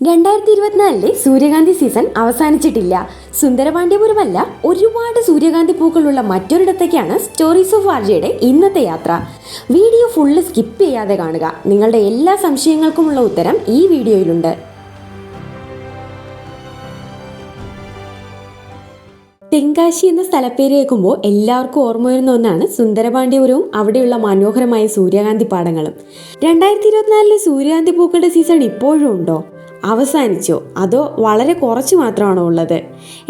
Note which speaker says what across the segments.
Speaker 1: 2024 സൂര്യകാന്തി സീസൺ അവസാനിച്ചിട്ടില്ല. സുന്ദരപാണ്ഡ്യപുരമല്ല, ഒരുപാട് സൂര്യകാന്തി പൂക്കളുള്ള മറ്റൊരിടത്തേക്കാണ് സ്റ്റോറീസ് ഓഫ് ആർജയുടെ ഇന്നത്തെ യാത്ര. വീഡിയോ ഫുള്ള് സ്കിപ്പ് ചെയ്യാതെ കാണുക. നിങ്ങളുടെ എല്ലാ സംശയങ്ങൾക്കുമുള്ള ഉത്തരം ഈ വീഡിയോയിലുണ്ട്. തെങ്കാശി എന്ന സ്ഥലപ്പേര് കേൾക്കുമ്പോൾ എല്ലാവർക്കും ഓർമ്മ വരുന്ന ഒന്നാണ് സുന്ദരപാണ്ഡ്യപുരവും അവിടെയുള്ള മനോഹരമായ സൂര്യകാന്തി പാടങ്ങളും. 2024 സൂര്യകാന്തി പൂക്കളുടെ സീസൺ ഇപ്പോഴും ഉണ്ടോ? അവസാനിച്ചോ? അതോ വളരെ കുറച്ച് മാത്രമാണോ ഉള്ളത്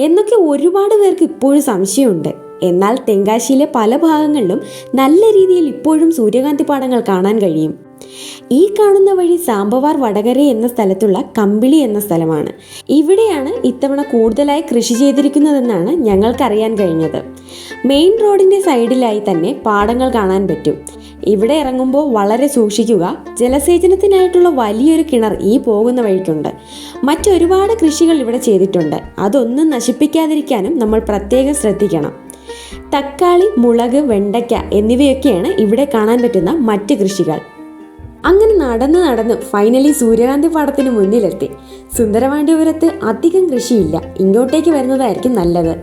Speaker 1: എന്നൊക്കെ ഒരുപാട് പേർക്ക് ഇപ്പോഴും സംശയമുണ്ട്. എന്നാൽ തെങ്കാശിയിലെ പല ഭാഗങ്ങളിലും നല്ല രീതിയിൽ ഇപ്പോഴും സൂര്യകാന്തി പാടങ്ങൾ കാണാൻ കഴിയും. ഈ കാണുന്ന വഴി സാമ്പവാർ വടകര എന്ന സ്ഥലത്തുള്ള കമ്പിളി എന്ന സ്ഥലമാണ്. ഇവിടെയാണ് ഇത്തവണ കൂടുതലായി കൃഷി ചെയ്തിരിക്കുന്നതെന്നാണ് ഞങ്ങൾക്കറിയാൻ കഴിഞ്ഞത്. മെയിൻ റോഡിൻ്റെ സൈഡിലായി തന്നെ പാടങ്ങൾ കാണാൻ പറ്റും. ഇവിടെ ഇറങ്ങുമ്പോൾ വളരെ സൂക്ഷിക്കുക. ജലസേചനത്തിനായിട്ടുള്ള വലിയൊരു കിണർ ഈ പോകുന്ന വഴിക്കുണ്ട്. മറ്റൊരുപാട് കൃഷികൾ ഇവിടെ ചെയ്തിട്ടുണ്ട്. അതൊന്നും നശിപ്പിക്കാതിരിക്കാനും നമ്മൾ പ്രത്യേകം ശ്രദ്ധിക്കണം. തക്കാളി, മുളക്, വെണ്ടയ്ക്ക എന്നിവയൊക്കെയാണ് ഇവിടെ കാണാൻ പറ്റുന്ന മറ്റ് കൃഷികൾ. അങ്ങനെ നടന്ന് ഫൈനലി സൂര്യകാന്തി പാടത്തിന് മുന്നിലെത്തി. സുന്ദരപാണ്ഡ്യപുരത്ത് അധികം കൃഷിയില്ല. ഇങ്ങോട്ടേക്ക് വരുന്നതായിരിക്കും നല്ലത്.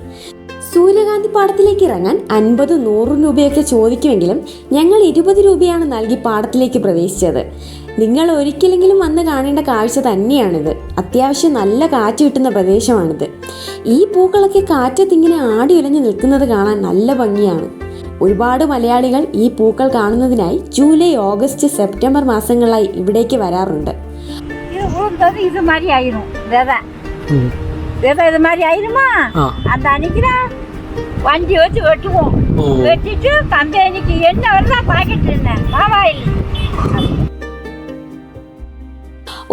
Speaker 1: സൂര്യകാന്തി പാടത്തിലേക്ക് ഇറങ്ങാൻ 50-100 രൂപയൊക്കെ ചോദിക്കുമെങ്കിലും ഞങ്ങൾ 20 രൂപയാണ് നൽകി പാടത്തിലേക്ക് പ്രവേശിച്ചത്. നിങ്ങൾ ഒരിക്കലെങ്കിലും വന്ന് കാണേണ്ട കാഴ്ച തന്നെയാണിത്. അത്യാവശ്യം നല്ല കാറ്റ് കിട്ടുന്ന പ്രദേശമാണിത്. ഈ പൂക്കളൊക്കെ കാറ്റത്തിങ്ങനെ ആടി ഉലഞ്ഞു നിൽക്കുന്നത് കാണാൻ നല്ല ഭംഗിയാണ്. ഒരുപാട് മലയാളികൾ ഈ പൂക്കൾ കാണുന്നതിനായി ജൂലൈ, ഓഗസ്റ്റ്, സെപ്റ്റംബർ മാസങ്ങളായി ഇവിടേക്ക് വരാറുണ്ട്.
Speaker 2: வண்டி வச்சு வெட்டுவோம். வெட்டிட்டு கம்பெனிக்கு என்ன வருதா பாக்கெட் மாவாயில்.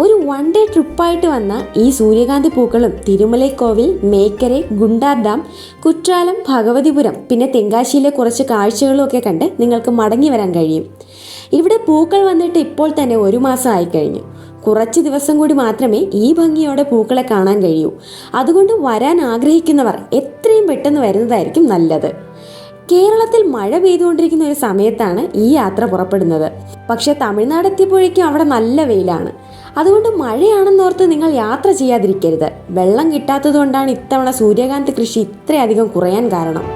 Speaker 1: ഒരു 1 ഡേ ട്രിപ്പായിട്ട് വന്ന ഈ സൂര്യകാന്തി പൂക്കളും തിരുമലൈക്കോവിൽ, മേക്കരെ, ഗുണ്ടാർ ഡാം, കുറ്റാലം, ഭഗവതിപുരം, പിന്നെ തെങ്കാശിയിലെ കുറച്ച് കാഴ്ചകളും ഒക്കെ കണ്ട് നിങ്ങൾക്ക് മടങ്ങി വരാൻ കഴിയും. ഇവിടെ പൂക്കൾ വന്നിട്ട് ഇപ്പോൾ തന്നെ 1 മാസം ആയിക്കഴിഞ്ഞു. കുറച്ച് ദിവസം കൂടി മാത്രമേ ഈ ഭംഗിയോടെ പൂക്കളെ കാണാൻ കഴിയൂ. അതുകൊണ്ട് വരാൻ ആഗ്രഹിക്കുന്നവർ എത്രയും പെട്ടെന്ന് വരുന്നതായിരിക്കും നല്ലത്. കേരളത്തിൽ മഴ പെയ്തുകൊണ്ടിരിക്കുന്ന ഒരു സമയത്താണ് ഈ യാത്ര പുറപ്പെടുന്നത്. പക്ഷെ തമിഴ്നാട് എത്തിയപ്പോഴേക്കും അവിടെ നല്ല വെയിലാണ്. അതുകൊണ്ട് മഴയാണെന്നോർത്ത് നിങ്ങൾ യാത്ര ചെയ്യാതിരിക്കരുത്. വെള്ളം കിട്ടാത്തത് കൊണ്ടാണ് ഇത്തവണ സൂര്യകാന്തി കൃഷി ഇത്രയധികം കുറയാൻ കാരണം.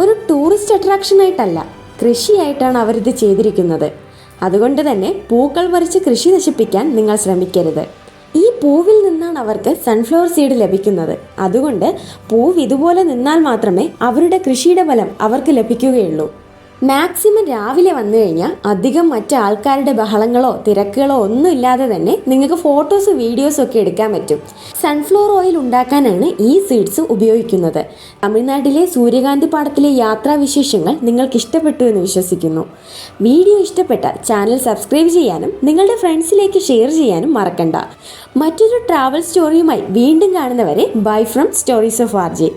Speaker 1: ഒരു ടൂറിസ്റ്റ് അട്രാക്ഷനായിട്ടല്ല, കൃഷിയായിട്ടാണ് അവരിത് ചെയ്തിരിക്കുന്നത്. അതുകൊണ്ട് തന്നെ പൂക്കൾ പറിച്ച് കൃഷി നശിപ്പിക്കാൻ നിങ്ങൾ ശ്രമിക്കരുത്. ഈ പൂവിൽ നിന്നാണ് അവർക്ക് സൺഫ്ലവർ സീഡ് ലഭിക്കുന്നത്. അതുകൊണ്ട് പൂവ് ഇതുപോലെ നിന്നാൽ മാത്രമേ അവരുടെ കൃഷിയുടെ ഫലം അവർക്ക് ലഭിക്കുകയുള്ളൂ. മാക്സിമം രാവിലെ വന്നു കഴിഞ്ഞാൽ അധികം മറ്റ് ആൾക്കാരുടെ ബഹളങ്ങളോ തിരക്കുകളോ ഒന്നും ഇല്ലാതെ തന്നെ നിങ്ങൾക്ക് ഫോട്ടോസ് വീഡിയോസും ഒക്കെ എടുക്കാൻ പറ്റും. സൺഫ്ലവർ ഓയിൽ ഉണ്ടാക്കാനാണ് ഈ സീഡ്സ് ഉപയോഗിക്കുന്നത്. തമിഴ്നാട്ടിലെ സൂര്യകാന്തി പാടത്തിലെ യാത്രാവിശേഷങ്ങൾ നിങ്ങൾക്ക് ഇഷ്ടപ്പെട്ടു എന്ന് വിശ്വസിക്കുന്നു. വീഡിയോ ഇഷ്ടപ്പെട്ടാൽ ചാനൽ സബ്സ്ക്രൈബ് ചെയ്യാനും നിങ്ങളുടെ ഫ്രണ്ട്സിലേക്ക് ഷെയർ ചെയ്യാനും മറക്കണ്ട. മറ്റൊരു ട്രാവൽ സ്റ്റോറിയുമായി വീണ്ടും കാണുന്നവരെ bye from stories of RJ.